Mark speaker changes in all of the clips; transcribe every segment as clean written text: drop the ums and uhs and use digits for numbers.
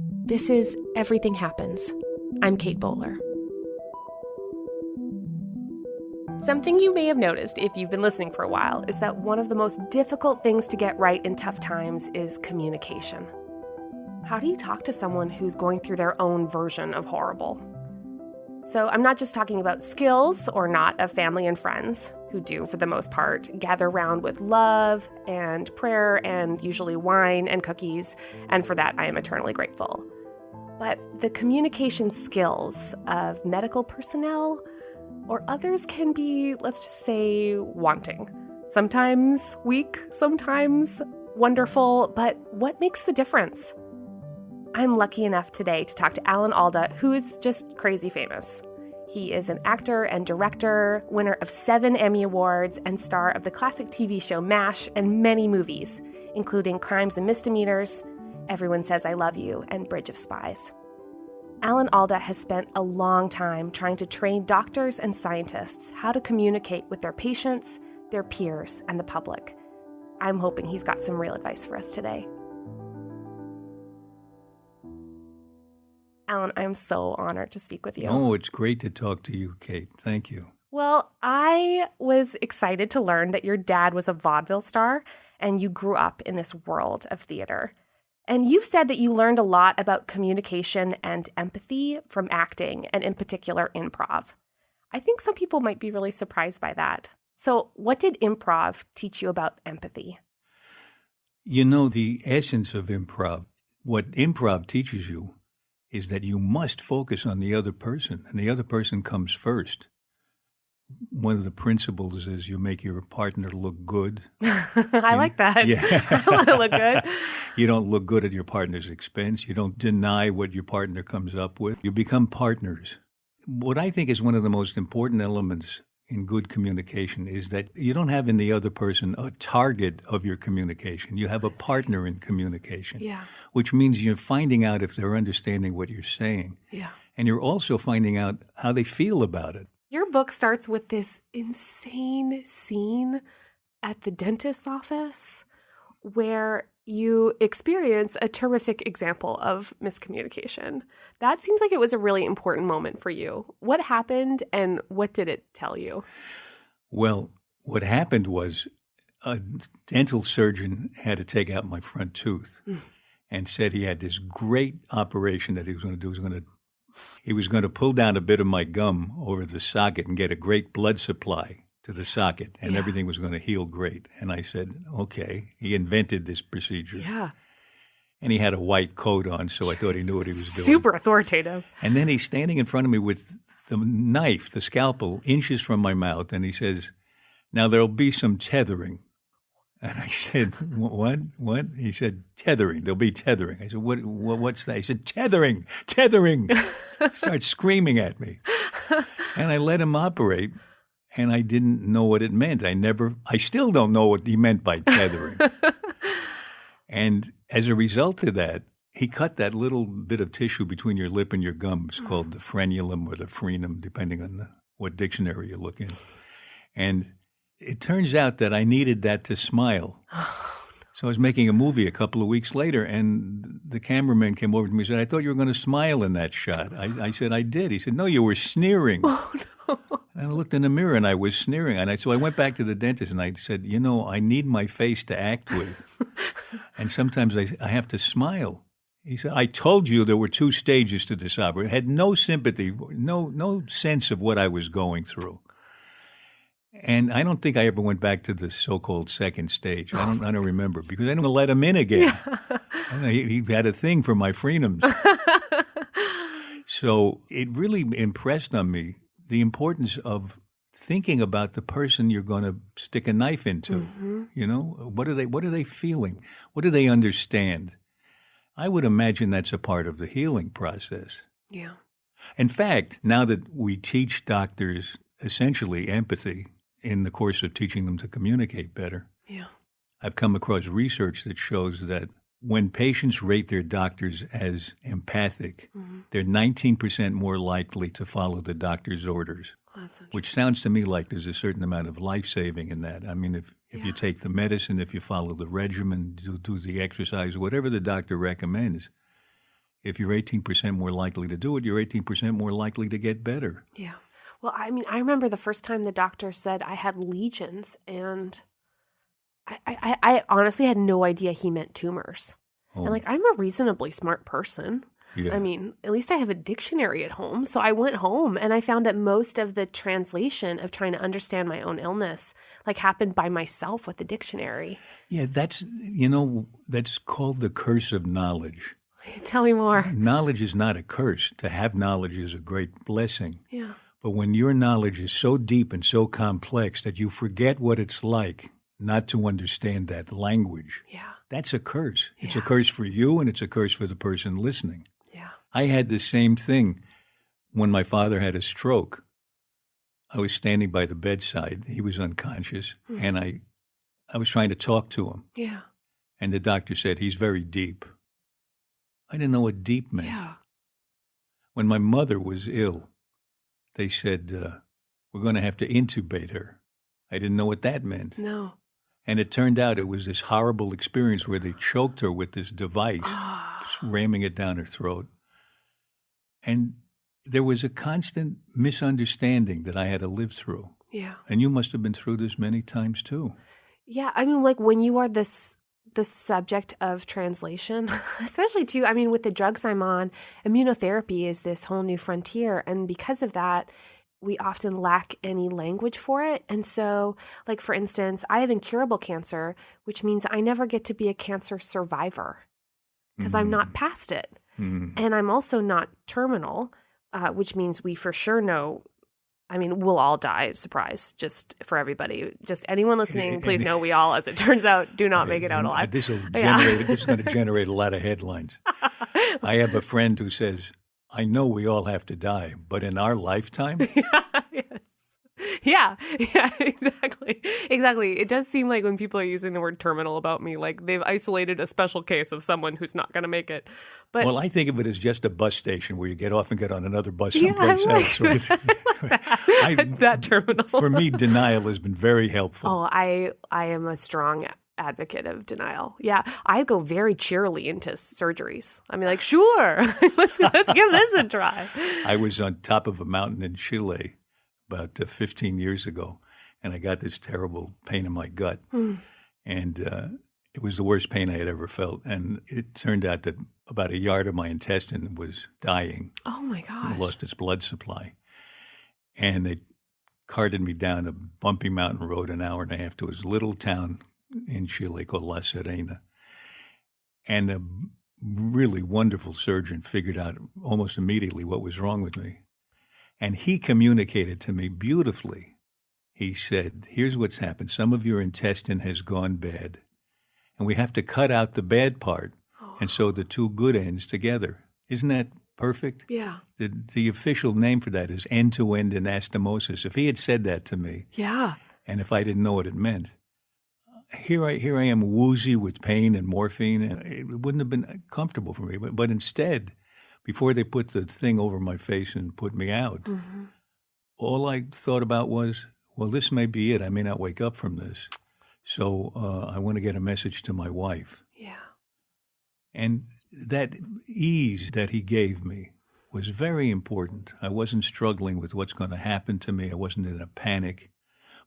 Speaker 1: This is Everything Happens. I'm Kate Bowler. Something you may have noticed if you've been listening for a while is that one of the most difficult things to get right in tough times is communication. How do you talk to someone who's going through their own version of horrible? So I'm not just talking about skills or not of family and friends, who do, for the most part, gather round with love and prayer and usually wine and cookies, and for that I am eternally grateful. But the communication skills of medical personnel or others can be, let's just say, wanting. Sometimes weak, sometimes wonderful, but what makes the difference? I'm lucky enough today to talk to Alan Alda, who is just crazy famous. He is an actor and director, winner of 7 Emmy Awards, and star of the classic TV show MASH and many movies, including Crimes and Misdemeanors, Everyone Says I Love You, and Bridge of Spies. Alan Alda has spent a long time trying to train doctors and scientists how to communicate with their patients, their peers, and the public. I'm hoping he's got some real advice for us today. Alan, I'm so honored to speak with you.
Speaker 2: Oh, it's great to talk to you, Kate. Thank you.
Speaker 1: Well, I was excited to learn that your dad was a vaudeville star and you grew up in this world of theater. And you've said that you learned a lot about communication and empathy from acting, and in particular, improv. I think some people might be really surprised by that. So what did improv teach you about empathy?
Speaker 2: You know, the essence of improv, what improv teaches you is that you must focus on the other person, and the other person comes first. One of the principles is you make your partner look good.
Speaker 1: I like that.
Speaker 2: Yeah.
Speaker 1: I want to look good.
Speaker 2: You don't look good at your partner's expense. You don't deny what your partner comes up with. You become partners. What I think is one of the most important elements in good communication is that you don't have in the other person a target of your communication. You have a partner in communication, which means you're finding out if they're understanding what you're saying.
Speaker 1: Yeah.
Speaker 2: And you're also finding out how they feel about it.
Speaker 1: Your book starts with this insane scene at the dentist's office where you experience a terrific example of miscommunication. That seems like it was a really important moment for you. What happened and what did it tell you?
Speaker 2: Well, what happened was a dental surgeon had to take out my front tooth and said he had this great operation that he was going to do. He was going to pull down a bit of my gum over the socket and get a great blood supply to the socket, and everything was going to heal great. And I said, okay. He invented this procedure.
Speaker 1: Yeah.
Speaker 2: And he had a white coat on, so I thought he knew what he was doing.
Speaker 1: Super authoritative.
Speaker 2: And then he's standing in front of me with the knife, the scalpel, inches from my mouth, and he says, now there'll be some tethering. And I said, what? He said, tethering. There'll be tethering. I said, what's that? He said, tethering. Starts screaming at me. And I let him operate, and I didn't know what it meant. I still don't know what he meant by tethering. And as a result of that, he cut that little bit of tissue between your lip and your gums called the frenulum or the frenum, depending on what dictionary you look in. And it turns out that I needed that to smile. So I was making a movie a couple of weeks later, and the cameraman came over to me and said, I thought you were going to smile in that shot. I said, I did. He said, no, you were sneering.
Speaker 1: Oh, no.
Speaker 2: And I looked in the mirror, and I was sneering. So I went back to the dentist, and I said, I need my face to act with. And sometimes I have to smile. He said, I told you there were 2 stages to this operation. I had no sympathy, no sense of what I was going through. And I don't think I ever went back to the so-called second stage. I don't remember, because I didn't let him in again. Yeah. He had a thing for my frenums. So it really impressed on me the importance of thinking about the person you're going to stick a knife into. What are they feeling? What do they understand? I would imagine that's a part of the healing process.
Speaker 1: Yeah.
Speaker 2: In fact, now that we teach doctors essentially empathy in the course of teaching them to communicate better, I've come across research that shows that when patients rate their doctors as empathic, they're 19% more likely to follow the doctor's orders, which sounds to me like there's a certain amount of life-saving in that. I mean, if you take the medicine, if you follow the regimen, do the exercise, whatever the doctor recommends, If you're 18% more likely to do it, you're 18% more likely to get better.
Speaker 1: Yeah. Well, I mean, I remember the first time the doctor said I had lesions, and I honestly had no idea he meant tumors.
Speaker 2: Oh,
Speaker 1: And like, I'm a reasonably smart person.
Speaker 2: yeah.
Speaker 1: I mean, at least I have a dictionary at home. So I went home and I found that most of the translation of trying to understand my own illness like happened by myself with the dictionary.
Speaker 2: Yeah, that's called the curse of knowledge.
Speaker 1: Tell me more.
Speaker 2: Knowledge is not a curse. To have knowledge is a great blessing.
Speaker 1: Yeah.
Speaker 2: But when your knowledge is so deep and so complex that you forget what it's like not to understand that language,
Speaker 1: Yeah.
Speaker 2: that's a curse. It's a
Speaker 1: Yeah.
Speaker 2: curse for you, and it's a curse for the person listening.
Speaker 1: Yeah.
Speaker 2: I had the same thing when my father had a stroke. I was standing by the bedside. He was unconscious, and I was trying to talk to him.
Speaker 1: Yeah.
Speaker 2: And the doctor said, he's very deep. I didn't know what deep meant.
Speaker 1: Yeah.
Speaker 2: When my mother was ill, they said, we're going to have to intubate her. I didn't know what that meant.
Speaker 1: No.
Speaker 2: And it turned out it was this horrible experience where they choked her with this device, just ramming it down her throat. And there was a constant misunderstanding that I had to live through.
Speaker 1: Yeah.
Speaker 2: And you must have been through this many times too.
Speaker 1: Yeah. I mean, like when you are the subject of translation, especially too, I mean, with the drugs I'm on, immunotherapy is this whole new frontier. And because of that, we often lack any language for it. And so, like, for instance, I have incurable cancer, which means I never get to be a cancer survivor because I'm not past it. And I'm also not terminal, which means we for sure know, I mean, we'll all die, surprise, just for everybody. Just anyone listening, please know we all, as it turns out, do not make it out alive.
Speaker 2: This is going to generate a lot of headlines. I have a friend who says, I know we all have to die, but in our lifetime?
Speaker 1: Yes. Yeah, exactly. Exactly. It does seem like when people are using the word terminal about me, like they've isolated a special case of someone who's not going to make it. But
Speaker 2: well, I think of it as just a bus station where you get off and get on another bus someplace else.
Speaker 1: That terminal.
Speaker 2: For me, denial has been very helpful.
Speaker 1: Oh, I am a strong advocate of denial. Yeah, I go very cheerily into surgeries. I mean, like, sure, let's give this a try.
Speaker 2: I was on top of a mountain in Chile about 15 years ago, and I got this terrible pain in my gut. And it was the worst pain I had ever felt. And it turned out that about a yard of my intestine was dying.
Speaker 1: Oh, my gosh.
Speaker 2: It lost its blood supply. And they carted me down a bumpy mountain road an hour and a half to this little town in Chile called La Serena. And a really wonderful surgeon figured out almost immediately what was wrong with me. And he communicated to me beautifully. He said, here's what's happened. Some of your intestine has gone bad, and we have to cut out the bad part and sew the two good ends together. Isn't that perfect?
Speaker 1: Yeah.
Speaker 2: The official name for that is end-to-end anastomosis. If he had said that to me,
Speaker 1: yeah,
Speaker 2: and if I didn't know what it meant, here I am woozy with pain and morphine, and it wouldn't have been comfortable for me. But instead, before they put the thing over my face and put me out, all I thought about was, well, this may be it. I may not wake up from this. So I want to get a message to my wife.
Speaker 1: Yeah.
Speaker 2: And that ease that he gave me was very important. I wasn't struggling with what's going to happen to me. I wasn't in a panic.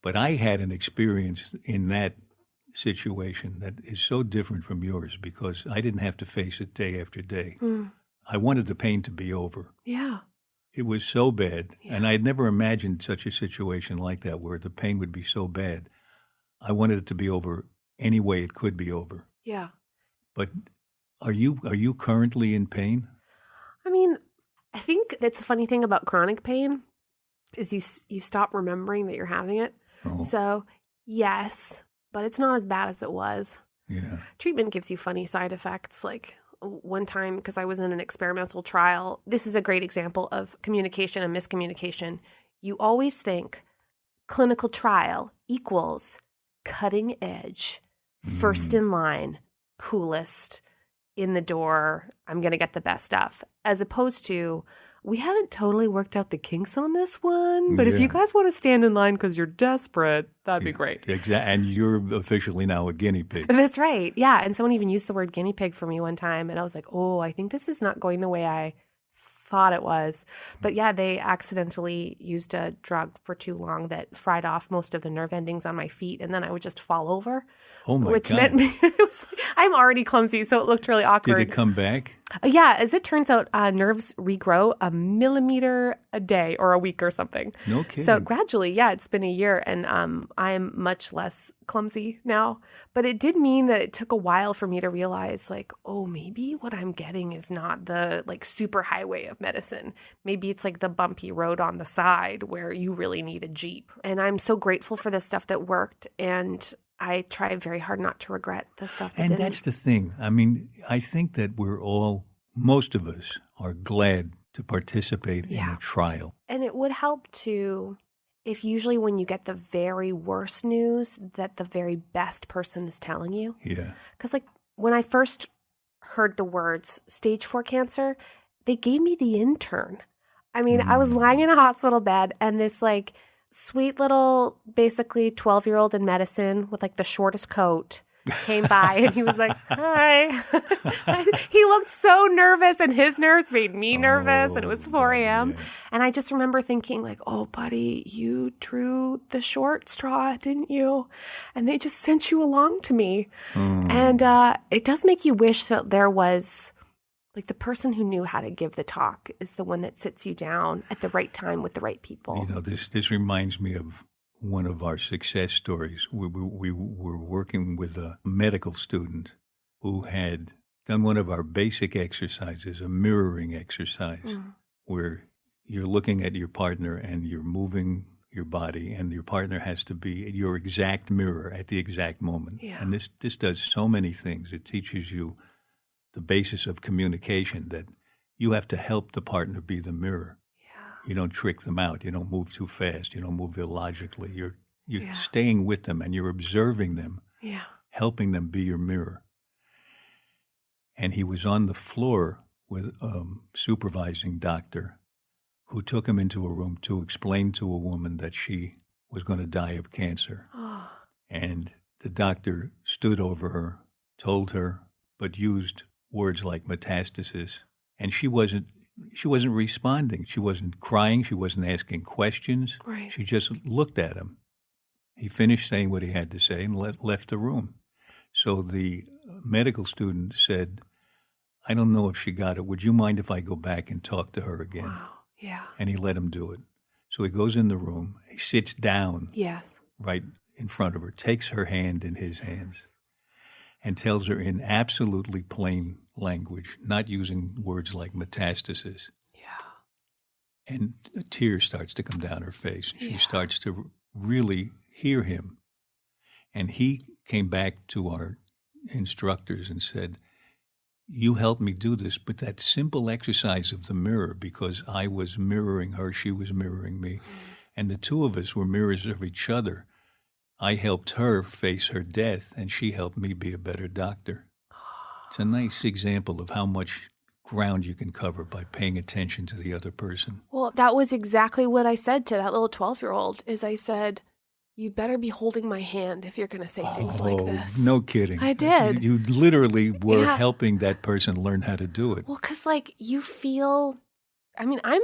Speaker 2: But I had an experience in that situation that is so different from yours because I didn't have to face it day after day. I wanted the pain to be over.
Speaker 1: Yeah.
Speaker 2: It was so bad,
Speaker 1: Yeah.
Speaker 2: and I had never imagined such a situation like that where the pain would be so bad. I wanted it to be over any way it could be over.
Speaker 1: Yeah.
Speaker 2: But are you currently in pain?
Speaker 1: I mean, I think that's a funny thing about chronic pain is you stop remembering that you're having it.
Speaker 2: Oh.
Speaker 1: So, yes, but it's not as bad as it was.
Speaker 2: Yeah.
Speaker 1: Treatment gives you funny side effects. Like one time, because I was in an experimental trial, this is a great example of communication and miscommunication. You always think clinical trial equals cutting edge, first in line, coolest, in the door, I'm going to get the best stuff, as opposed to, we haven't totally worked out the kinks on this one, but if
Speaker 2: Yeah.
Speaker 1: you guys want to stand in line because you're desperate, that'd be great.
Speaker 2: Exactly. And you're officially now a guinea pig.
Speaker 1: That's right. Yeah. And someone even used the word guinea pig for me one time. And I was like, oh, I think this is not going the way I thought it was. But yeah, they accidentally used a drug for too long that fried off most of the nerve endings on my feet. And then I would just fall over.
Speaker 2: Oh, my
Speaker 1: Which
Speaker 2: God.
Speaker 1: meant I'm already clumsy, so it looked really awkward.
Speaker 2: Did it come back?
Speaker 1: Yeah, as it turns out, nerves regrow a millimeter a day or a week or something.
Speaker 2: No kidding.
Speaker 1: So gradually, yeah, it's been a year, and I'm much less clumsy now. But it did mean that it took a while for me to realize, like, oh, maybe what I'm getting is not the like super highway of medicine. Maybe it's like the bumpy road on the side where you really need a Jeep. And I'm so grateful for the stuff that worked, and I try very hard not to regret the stuff that
Speaker 2: And
Speaker 1: didn't.
Speaker 2: that's the thing. I mean, I think that most of us are glad to participate in a trial.
Speaker 1: And it would help too if usually when you get the very worst news that the very best person is telling you.
Speaker 2: Yeah.
Speaker 1: Because like when I first heard the words stage 4 cancer, they gave me the intern. I mean, I was lying in a hospital bed and this like sweet little, basically 12-year-old in medicine with like the shortest coat came by and he was like, hi. He looked so nervous and his nerves made me nervous and it was 4 a.m.
Speaker 2: Yeah.
Speaker 1: And I just remember thinking like, oh, buddy, you drew the short straw, didn't you? And they just sent you along to me. And it does make you wish that there was like the person who knew how to give the talk is the one that sits you down at the right time with the right people.
Speaker 2: You know, this reminds me of one of our success stories. We were working with a medical student who had done one of our basic exercises, a mirroring exercise, where you're looking at your partner and you're moving your body, and your partner has to be your exact mirror at the exact moment.
Speaker 1: Yeah.
Speaker 2: And this does so many things. It teaches you the basis of communication, that you have to help the partner be the mirror. You don't trick them out. You don't move too fast. You don't move illogically. You're staying with them and you're observing them, helping them be your mirror. And he was on the floor with a supervising doctor who took him into a room to explain to a woman that she was going to die of cancer. And the doctor stood over her, told her, but used words like metastasis. And she wasn't responding. She wasn't crying. She wasn't asking questions.
Speaker 1: Right.
Speaker 2: She just looked at him. He finished saying what he had to say and left the room. So the medical student said, I don't know if she got it. Would you mind if I go back and talk to her again?
Speaker 1: Wow. Yeah.
Speaker 2: And he let him do it. So he goes in the room. He sits down right in front of her, takes her hand in his hands, and tells her in absolutely plain language, not using words like metastasis. Yeah. And a tear starts to come down her face. She starts to really hear him. And he came back to our instructors and said, you helped me do this, but that simple exercise of the mirror, because I was mirroring her, she was mirroring me, and the two of us were mirrors of each other. I helped her face her death, and she helped me be a better doctor. It's a nice example of how much ground you can cover by paying attention to the other person.
Speaker 1: Well, that was exactly what I said to that little 12-year-old, is I said, you better be holding my hand if you're going to say things like this.
Speaker 2: No kidding.
Speaker 1: I did.
Speaker 2: You literally were helping that person learn how to do it.
Speaker 1: Well, because like you feel, I mean, I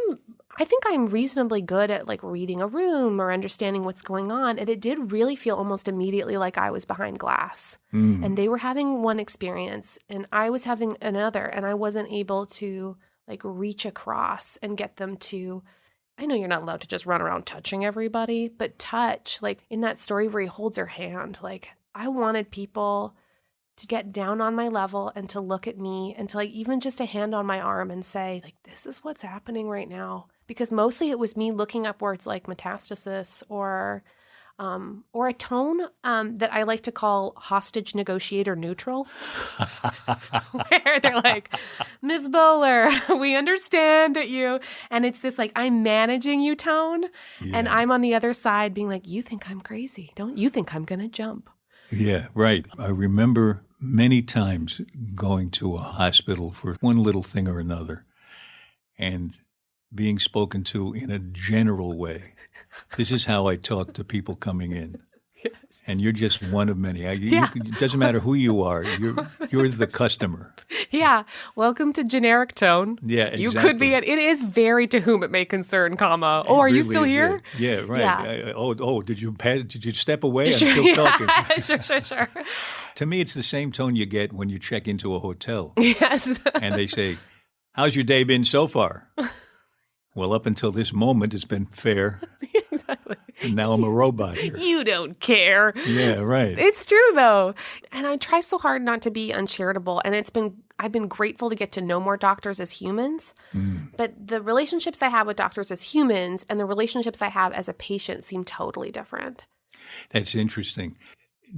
Speaker 1: think I'm reasonably good at like reading a room or understanding what's going on. And it did really feel almost immediately like I was behind glass. And they were having one experience and I was having another. And I wasn't able to like reach across and get them to, I know you're not allowed to just run around touching everybody, but touch, like in that story where he holds her hand, like I wanted people to get down on my level and to look at me and to like even just a hand on my arm and say, like, this is what's happening right now. Because mostly it was me looking up words like metastasis or a tone that I like to call hostage negotiator neutral, where they're like, Ms. Bowler, we understand you. And it's this like, I'm managing you tone. Yeah. And I'm on the other side being like, you think I'm crazy. Don't you think I'm going to jump?
Speaker 2: Yeah, right. I remember many times going to a hospital for one little thing or another. And being spoken to in a general way. This is how I talk to people coming in.
Speaker 1: Yes.
Speaker 2: And you're just one of many.
Speaker 1: Yeah.
Speaker 2: It doesn't matter who you are. You're the customer.
Speaker 1: Yeah. Welcome to generic tone.
Speaker 2: Yeah, exactly.
Speaker 1: You could be it is very to whom it may concern, comma. Oh, are you still here?
Speaker 2: Yeah, right.
Speaker 1: Yeah.
Speaker 2: Did you step away? I'm
Speaker 1: Sure,
Speaker 2: still talking.
Speaker 1: Sure.
Speaker 2: To me, it's the same tone you get when you check into a hotel.
Speaker 1: Yes.
Speaker 2: And they say, "How's your day been so far?" Well, up until this moment, it's been fair.
Speaker 1: Exactly.
Speaker 2: And now I'm a robot here.
Speaker 1: You don't care.
Speaker 2: Yeah, right.
Speaker 1: It's true though. And I try so hard not to be uncharitable. And I've been grateful to get to know more doctors as humans. But the relationships I have with doctors as humans and the relationships I have as a patient seem totally different.
Speaker 2: That's interesting.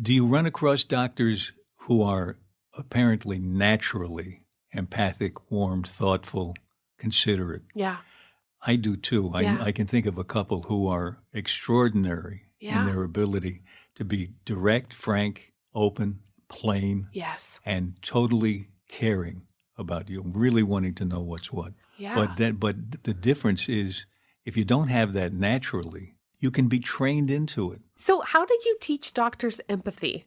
Speaker 2: Do you run across doctors who are apparently naturally empathic, warm, thoughtful, considerate?
Speaker 1: Yeah.
Speaker 2: I do too.
Speaker 1: Yeah.
Speaker 2: I can think of a couple who are extraordinary in their ability to be direct, frank, open, plain,
Speaker 1: Yes.
Speaker 2: and totally caring about you, really wanting to know what's what.
Speaker 1: Yeah.
Speaker 2: But the difference is, if you don't have that naturally, you can be trained into it.
Speaker 1: So how did you teach doctors empathy?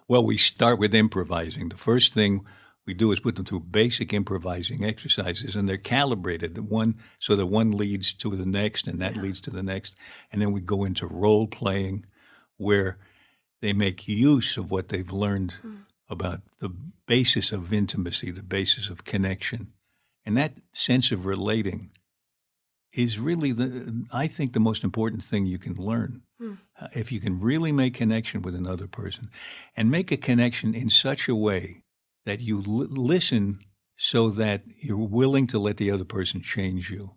Speaker 2: Well, we start with improvising. The first thing we do is put them through basic improvising exercises, and they're calibrated so that one leads to the next, and that leads to the next. And then we go into role playing, where they make use of what they've learned about the basis of intimacy, the basis of connection. And that sense of relating is really, I think, the most important thing you can learn. If you can really make connection with another person, and make a connection in such a way that you listen so that you're willing to let the other person change you.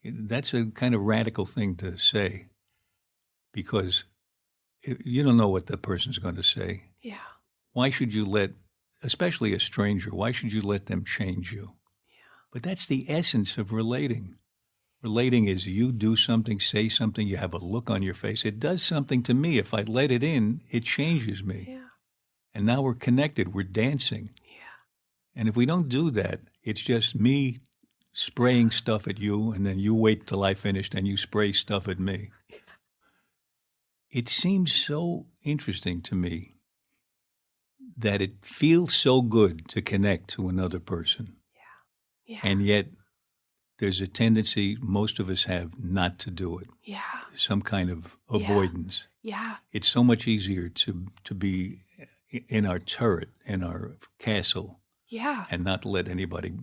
Speaker 2: That's a kind of radical thing to say, because you don't know what the person's going to say.
Speaker 1: Yeah.
Speaker 2: Why should you especially a stranger, why should you let them change you?
Speaker 1: Yeah.
Speaker 2: But that's the essence of relating. Relating is you do something, say something, you have a look on your face. It does something to me. If I let it in, it changes me.
Speaker 1: Yeah.
Speaker 2: And now we're connected. We're dancing. Yeah. And if we don't do that, it's just me spraying stuff at you, and then you wait till I finished and you spray stuff at me. Yeah. It seems so interesting to me that it feels so good to connect to another person.
Speaker 1: Yeah.
Speaker 2: And yet there's a tendency most of us have not to do it.
Speaker 1: Yeah.
Speaker 2: Some kind of avoidance.
Speaker 1: Yeah.
Speaker 2: It's so much easier to be in our turret, in our castle, and not let anybody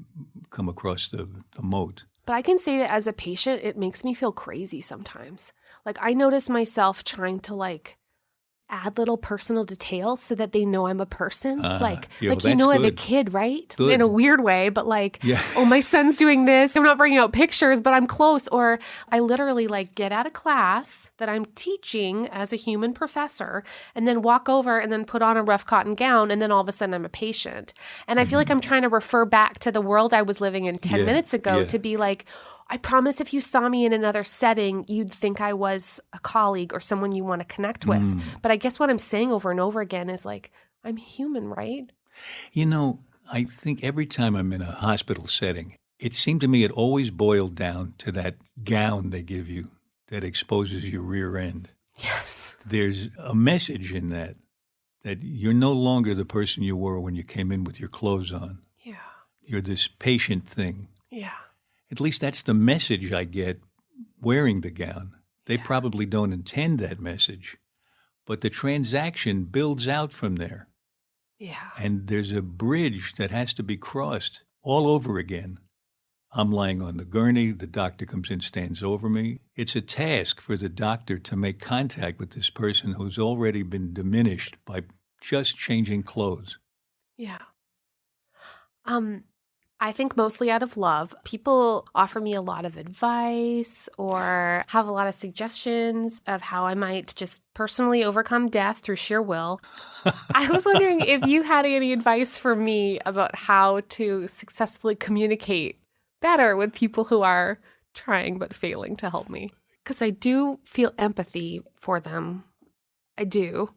Speaker 2: come across the moat.
Speaker 1: But I can say that as a patient, it makes me feel crazy sometimes. Like, I notice myself trying to add little personal details so that they know I'm a person. As a kid, right?
Speaker 2: Good.
Speaker 1: In a weird way, but oh, my son's doing this. I'm not bringing out pictures, but I'm close. Or I literally get out of class that I'm teaching as a human professor and then walk over and then put on a rough cotton gown. And then all of a sudden I'm a patient. And I feel like I'm trying to refer back to the world I was living in 10 minutes ago to be like, I promise if you saw me in another setting, you'd think I was a colleague or someone you want to connect with. But I guess what I'm saying over and over again is I'm human, right?
Speaker 2: You know, I think every time I'm in a hospital setting, it seemed to me it always boiled down to that gown they give you that exposes your rear end.
Speaker 1: Yes.
Speaker 2: There's a message in that you're no longer the person you were when you came in with your clothes on.
Speaker 1: Yeah.
Speaker 2: You're this patient thing.
Speaker 1: Yeah.
Speaker 2: At least that's the message I get wearing the gown. They probably don't intend that message, but the transaction builds out from there.
Speaker 1: Yeah.
Speaker 2: And there's a bridge that has to be crossed all over again. I'm lying on the gurney. The doctor comes in, stands over me. It's a task for the doctor to make contact with this person who's already been diminished by just changing clothes.
Speaker 1: Yeah. I think mostly out of love. People offer me a lot of advice or have a lot of suggestions of how I might just personally overcome death through sheer will. I was wondering if you had any advice for me about how to successfully communicate better with people who are trying but failing to help me. Because I do feel empathy for them. I do.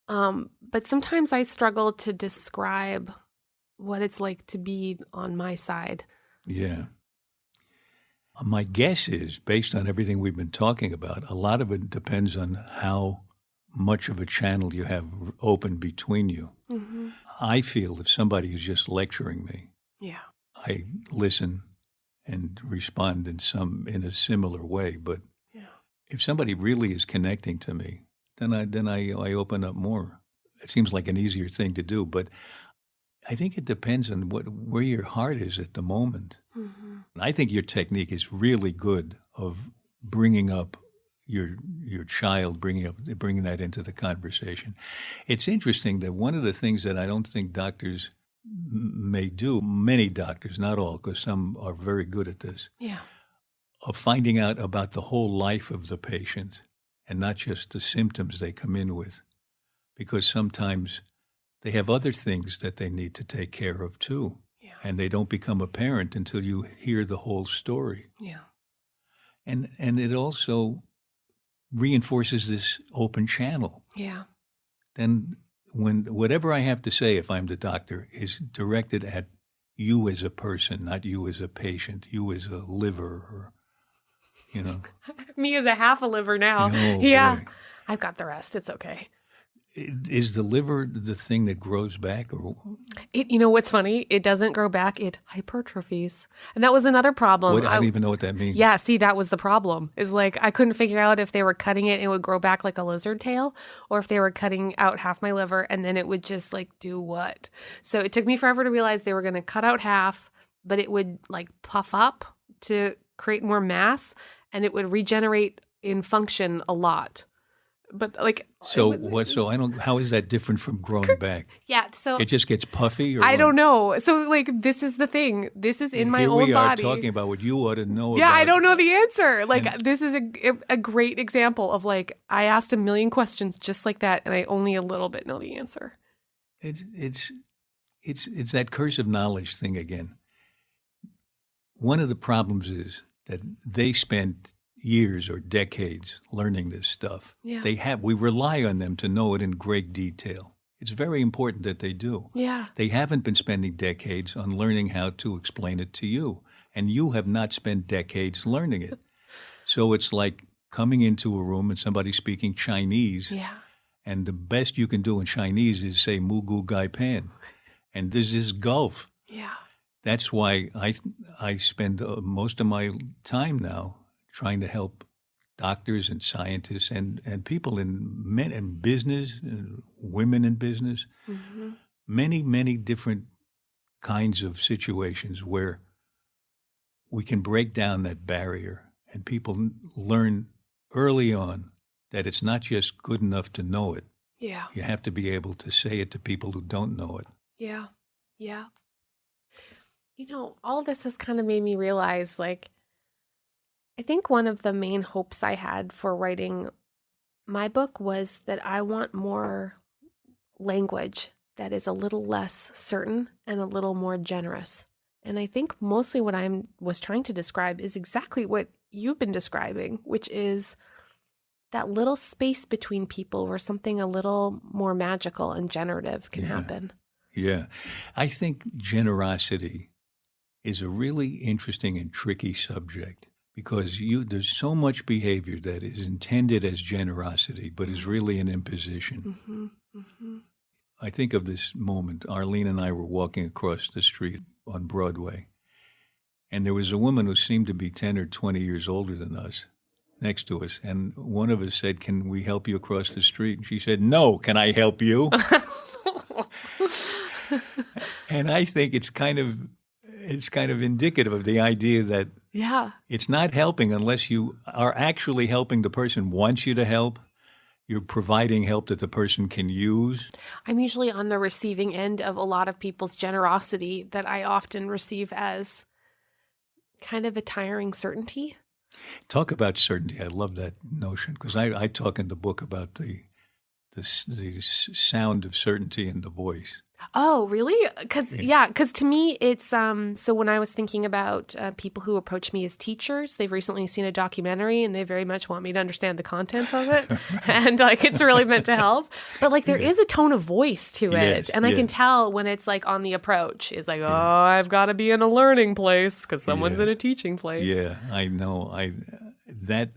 Speaker 1: But sometimes I struggle to describe what it's like to be on my side.
Speaker 2: Yeah. My guess is, based on everything we've been talking about, a lot of it depends on how much of a channel you have open between you.
Speaker 1: Mm-hmm.
Speaker 2: I feel if somebody is just lecturing me,
Speaker 1: Yeah.
Speaker 2: I listen and respond in a similar way. But
Speaker 1: Yeah.
Speaker 2: if somebody really is connecting to me, then I open up more. It seems like an easier thing to do, but I think it depends on where your heart is at the moment.
Speaker 1: Mm-hmm.
Speaker 2: I think your technique is really good of bringing up your child, bringing that into the conversation. It's interesting that one of the things that I don't think doctors may do, many doctors, not all, because some are very good at this,
Speaker 1: Yeah.
Speaker 2: of finding out about the whole life of the patient and not just the symptoms they come in with, because sometimes they have other things that they need to take care of too.
Speaker 1: Yeah.
Speaker 2: And they don't become apparent until you hear the whole story.
Speaker 1: Yeah.
Speaker 2: And it also reinforces this open channel.
Speaker 1: Yeah.
Speaker 2: Then when whatever I have to say, if I'm the doctor, is directed at you as a person, not you as a patient, you as a liver, or, you know.
Speaker 1: Me as a half a liver now.
Speaker 2: Oh,
Speaker 1: Yeah.
Speaker 2: boy.
Speaker 1: I've got the rest. It's okay.
Speaker 2: Is the liver the thing that grows back? Or
Speaker 1: You know what's funny? It doesn't grow back. It hypertrophies. And that was another problem.
Speaker 2: I don't even know what that means.
Speaker 1: Yeah, see, that was the problem. Is like I couldn't figure out if they were cutting it and it would grow back like a lizard tail, or if they were cutting out half my liver and then it would just like do what. So it took me forever to realize they were going to cut out half, but it would like puff up to create more mass and it would regenerate in function a lot. But like
Speaker 2: So I don't. How is that different from growing back?
Speaker 1: Yeah, so
Speaker 2: It just gets puffy, or
Speaker 1: I
Speaker 2: what?
Speaker 1: don't know. So like this is the thing. This is in my
Speaker 2: Here
Speaker 1: own
Speaker 2: we are
Speaker 1: body.
Speaker 2: talking about what you ought to know.
Speaker 1: Yeah,
Speaker 2: about.
Speaker 1: I don't know the answer. Like this is a great example of like I asked a million questions just like that, and I only a little bit know the answer.
Speaker 2: It's that curse of knowledge thing again. One of the problems is that they spend years or decades learning this stuff.
Speaker 1: Yeah.
Speaker 2: We rely on them to know it in great detail. It's very important that they do.
Speaker 1: Yeah.
Speaker 2: They haven't been spending decades on learning how to explain it to you, and you have not spent decades learning it. So it's like coming into a room and somebody speaking Chinese,
Speaker 1: Yeah.
Speaker 2: and the best you can do in Chinese is say "mu gu gai pan," and there's this gulf.
Speaker 1: Yeah.
Speaker 2: That's why I spend most of my time now trying to help doctors and scientists and people in business, women in business,
Speaker 1: Mm-hmm.
Speaker 2: many different kinds of situations where we can break down that barrier and people learn early on that it's not just good enough to know it.
Speaker 1: Yeah.
Speaker 2: You have to be able to say it to people who don't know it.
Speaker 1: Yeah. Yeah. You know, all this has kind of made me realize, like, I think one of the main hopes I had for writing my book was that I want more language that is a little less certain and a little more generous. And I think mostly what I was trying to describe is exactly what you've been describing, which is that little space between people where something a little more magical and generative can happen.
Speaker 2: Yeah. I think generosity is a really interesting and tricky subject because there's so much behavior that is intended as generosity but is really an imposition.
Speaker 1: Mm-hmm. Mm-hmm.
Speaker 2: I think of this moment. Arlene and I were walking across the street on Broadway, and there was a woman who seemed to be 10 or 20 years older than us next to us, and one of us said, "Can we help you across the street?" And she said, "No, can I help you?" And I think it's kind of indicative of the idea that it's not helping unless you are actually helping the person wants you to help. You're providing help that the person can use.
Speaker 1: I'm usually on the receiving end of a lot of people's generosity that I often receive as kind of a tiring certainty.
Speaker 2: Talk about certainty. I love that notion because I talk in the book about the sound of certainty in the voice.
Speaker 1: Oh, really? Because to me, it's so when I was thinking about people who approach me as teachers, they've recently seen a documentary and they very much want me to understand the contents of it. And like it's really meant to help. But like there is a tone of voice to it.
Speaker 2: Yes,
Speaker 1: And I can
Speaker 2: yes.
Speaker 1: tell when it's like on the approach is like, oh, I've got to be in a learning place because someone's
Speaker 2: Yeah.
Speaker 1: in a teaching place.
Speaker 2: Yeah, I know. That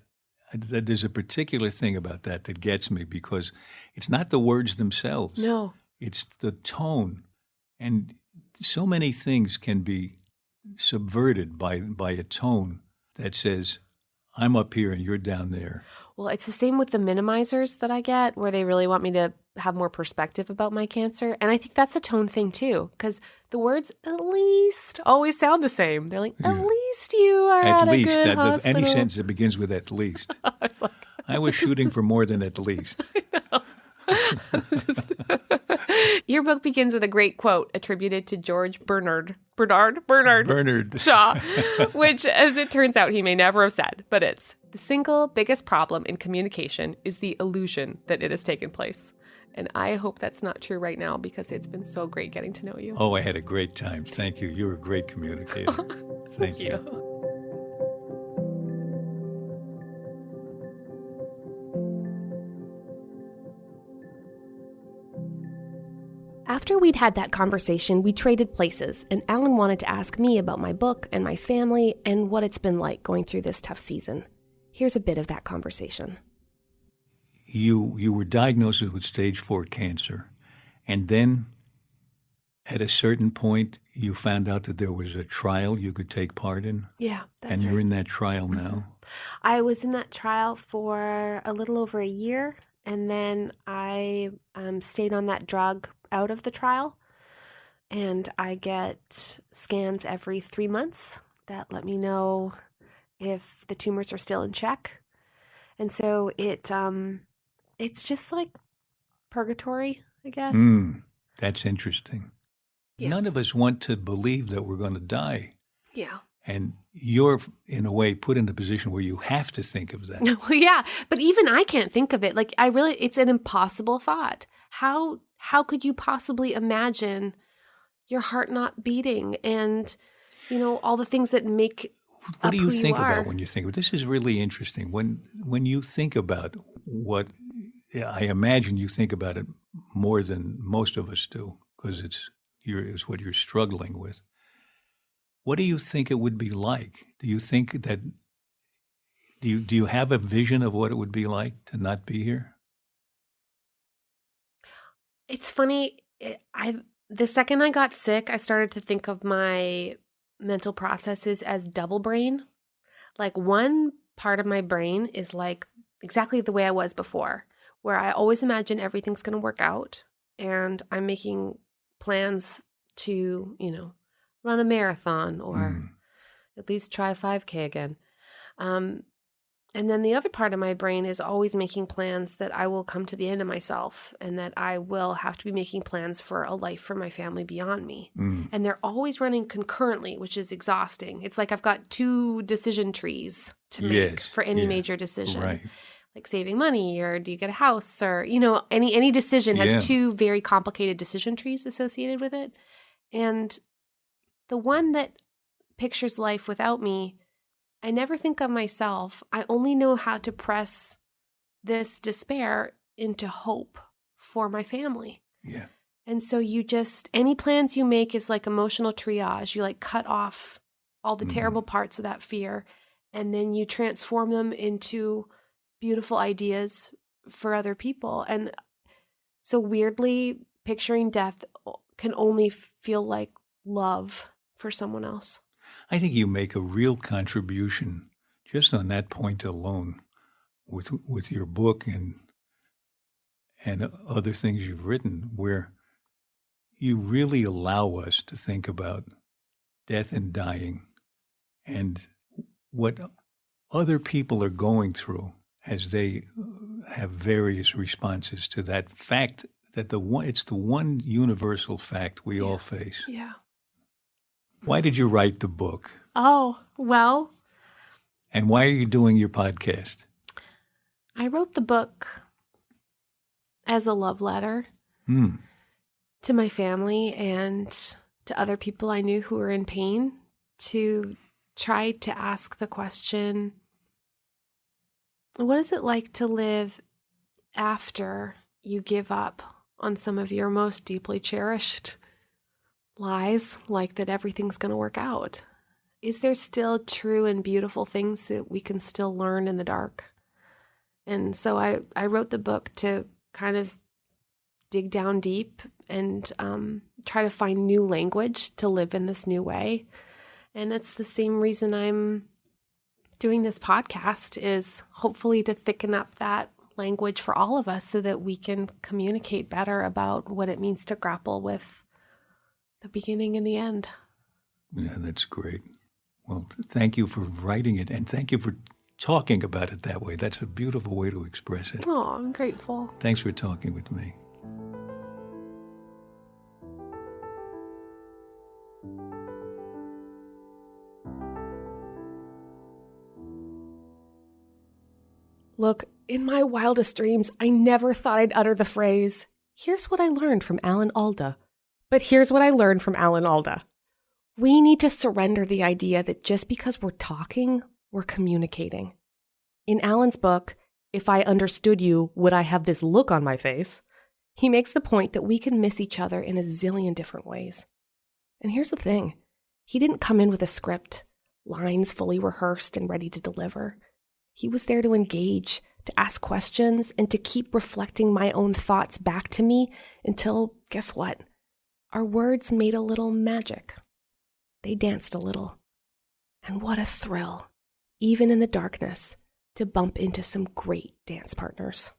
Speaker 2: there's a particular thing about that gets me because it's not the words themselves.
Speaker 1: No.
Speaker 2: It's the tone. And so many things can be subverted by a tone that says, I'm up here and you're down there.
Speaker 1: Well, it's the same with the minimizers that I get where they really want me to have more perspective about my cancer. And I think that's a tone thing too, because the words at least always sound the same. They're like, at least you are
Speaker 2: At
Speaker 1: at
Speaker 2: least.
Speaker 1: a good hospital.
Speaker 2: Any sentence that begins with at least.
Speaker 1: It's like,
Speaker 2: I was shooting for more than at least.
Speaker 1: Your book begins with a great quote attributed to George Bernard Shaw, which, as it turns out, he may never have said, but it's, the single biggest problem in communication is the illusion that it has taken place. And I hope that's not true right now because it's been so great getting to know you.
Speaker 2: Oh, I had a great time. Thank you. You're a great communicator. Thank you.
Speaker 1: After we'd had that conversation, we traded places, and Alan wanted to ask me about my book and my family and what it's been like going through this tough season. Here's a bit of that conversation.
Speaker 2: You were diagnosed with stage 4 cancer, and then at a certain point, you found out that there was a trial you could take part in?
Speaker 1: Yeah, that's right.
Speaker 2: And you're in that trial now?
Speaker 1: I was in that trial for a little over a year, and then I stayed on that drug out of the trial, and I get scans every 3 months that let me know if the tumors are still in check. And so it's just like purgatory, I guess.
Speaker 2: That's interesting.
Speaker 1: Yeah.
Speaker 2: None of us want to believe that we're going to die.
Speaker 1: Yeah.
Speaker 2: And you're, in a way, put in a position where you have to think of that.
Speaker 1: Well, yeah, but even I can't think of it. Like, it's an impossible thought. How could you possibly imagine your heart not beating and, all the things that make
Speaker 2: What do you
Speaker 1: who
Speaker 2: think
Speaker 1: you are?
Speaker 2: about when you think of this? Is really interesting. When you think about what, I imagine you think about it more than most of us do because it's what you're struggling with. What do you think it would be like? Do you think that, do you have a vision of what it would be like to not be here?
Speaker 1: It's funny. The second I got sick, I started to think of my mental processes as double brain. Like one part of my brain is like exactly the way I was before, where I always imagine everything's going to work out and I'm making plans to, run a marathon or at least try 5K again. And then the other part of my brain is always making plans that I will come to the end of myself and that I will have to be making plans for a life for my family beyond me. And they're always running concurrently, which is exhausting. It's like I've got 2 decision trees to make for any major decision.
Speaker 2: Right.
Speaker 1: Like saving money or do you get a house or, any decision has 2 very complicated decision trees associated with it. And the one that pictures life without me, I never think of myself. I only know how to press this despair into hope for my family.
Speaker 2: Yeah.
Speaker 1: And so any plans you make is like emotional triage. You like cut off all the terrible parts of that fear and then you transform them into beautiful ideas for other people. And so weirdly, picturing death can only feel like love for someone else.
Speaker 2: I think you make a real contribution just on that point alone with your book and other things you've written, where you really allow us to think about death and dying and what other people are going through as they have various responses to that fact that it's the one universal fact we all face.
Speaker 1: Yeah.
Speaker 2: Why did you write the book?
Speaker 1: Oh, well.
Speaker 2: And why are you doing your podcast?
Speaker 1: I wrote the book as a love letter to my family and to other people I knew who were in pain to try to ask the question, what is it like to live after you give up on some of your most deeply cherished lies, like that everything's going to work out? Is there still true and beautiful things that we can still learn in the dark? And so I wrote the book to kind of dig down deep and try to find new language to live in this new way. And it's the same reason I'm doing this podcast, is hopefully to thicken up that language for all of us so that we can communicate better about what it means to grapple with the beginning and the end.
Speaker 2: Yeah, that's great. Well, thank you for writing it, and thank you for talking about it that way. That's a beautiful way to express it.
Speaker 1: Oh, I'm grateful.
Speaker 2: Thanks for talking with me.
Speaker 1: Look, in my wildest dreams, I never thought I'd utter the phrase, "Here's what I learned from Alan Alda." But here's what I learned from Alan Alda. We need to surrender the idea that just because we're talking, we're communicating. In Alan's book, If I Understood You, Would I Have This Look on My Face?, he makes the point that we can miss each other in a zillion different ways. And here's the thing. He didn't come in with a script, lines fully rehearsed and ready to deliver. He was there to engage, to ask questions, and to keep reflecting my own thoughts back to me until, guess what? Our words made a little magic. They danced a little. And what a thrill, even in the darkness, to bump into some great dance partners.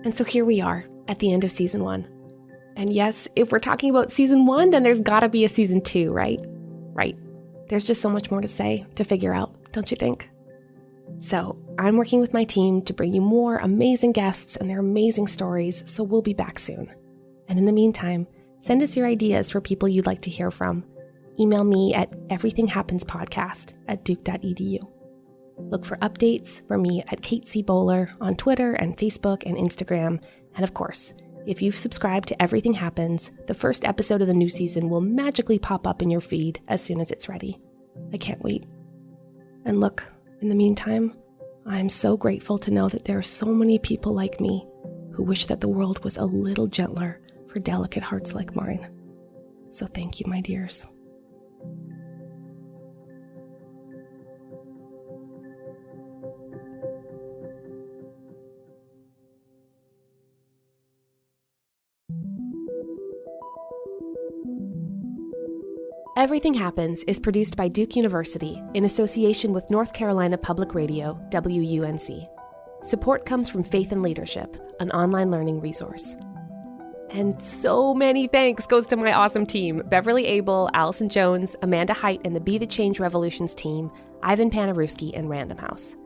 Speaker 1: And so here we are at the end of season 1. And yes, if we're talking about season 1, then there's gotta be a season 2, right? Right. There's just so much more to say, to figure out, don't you think? So I'm working with my team to bring you more amazing guests and their amazing stories, so we'll be back soon. And in the meantime, send us your ideas for people you'd like to hear from. Email me at everythinghappenspodcast@duke.edu. Look for updates from me at Kate C. Bowler on Twitter and Facebook and Instagram. And of course, if you've subscribed to Everything Happens, the first episode of the new season will magically pop up in your feed as soon as it's ready. I can't wait. And look, in the meantime, I am so grateful to know that there are so many people like me who wish that the world was a little gentler for delicate hearts like mine. So thank you, my dears. Everything Happens is produced by Duke University in association with North Carolina Public Radio, WUNC. Support comes from Faith and Leadership, an online learning resource. And so many thanks goes to my awesome team, Beverly Abel, Allison Jones, Amanda Height, and the Be the Change Revolutions team, Ivan Panerewski, and Random House.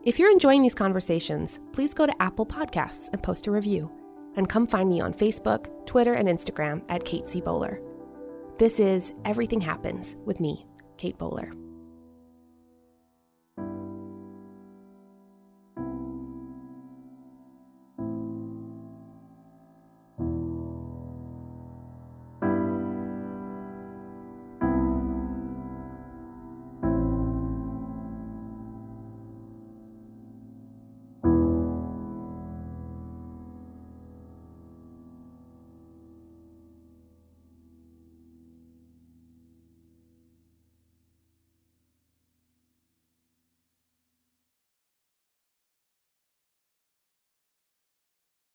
Speaker 1: If you're enjoying these conversations, please go to Apple Podcasts and post a review. And come find me on Facebook, Twitter, and Instagram at Kate C. Bowler. This is Everything Happens with me, Kate Bowler.